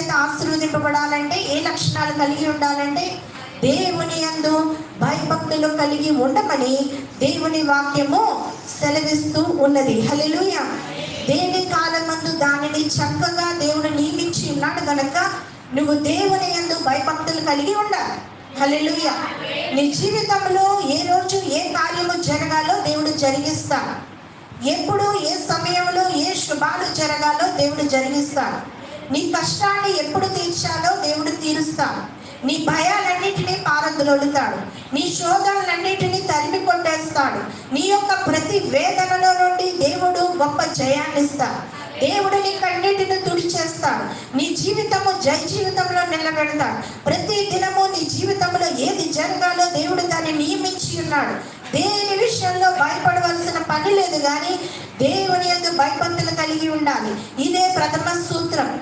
చేత ఆశీర్వదింపబడాలంటే ఏ లక్షణాలు కలిగి ఉండాలంటే దేవుని యందు భయభక్తులు కలిగి ఉండమని దేవుని వాక్యము సెలవిస్తూ ఉన్నది. హల్లెలూయా. దేని కాలమందు దానిని చక్కగా దేవుడు నియమించి ఉన్నాడు గనక నువ్వు దేవుని యందు భయభక్తులు కలిగి ఉండాలి. హల్లెలూయా. నీ జీవితంలో ఏ రోజు ఏ కార్యము జరగాలో దేవుడు జరిగిస్తాడు. ఎప్పుడు ఏ సమయంలో ఏ శుభాలు జరగాలో దేవుడు జరిగిస్తాడు. నీ కష్టాన్ని ఎప్పుడు తీర్చాలో దేవుడు తీరుస్తాడు. నీ భయాలన్నిటినీ పారద్రోలుతాడు. నీ శోధనలన్నిటినీ తరిమి కొట్టేస్తాడు. నీ యొక్క ప్రతి వేదనలో నుండి దేవుడు గొప్ప జయాన్ని ఇస్తాడు. దేవుడు నీ కన్నిటిని తుడిచేస్తాడు. నీ జీవితము జయ జీవితంలో నిలబెడతాడు. ప్రతి దినము నీ జీవితంలో ఏది జరగాలో దేవుడు దాన్ని నియమించి ఉన్నాడు. దేని విషయంలో భయపడవలసిన పని లేదు, కానీ దేవుని యందు భయభక్తులు కలిగి ఉండాలి. ఇదే ప్రథమ సూత్రం.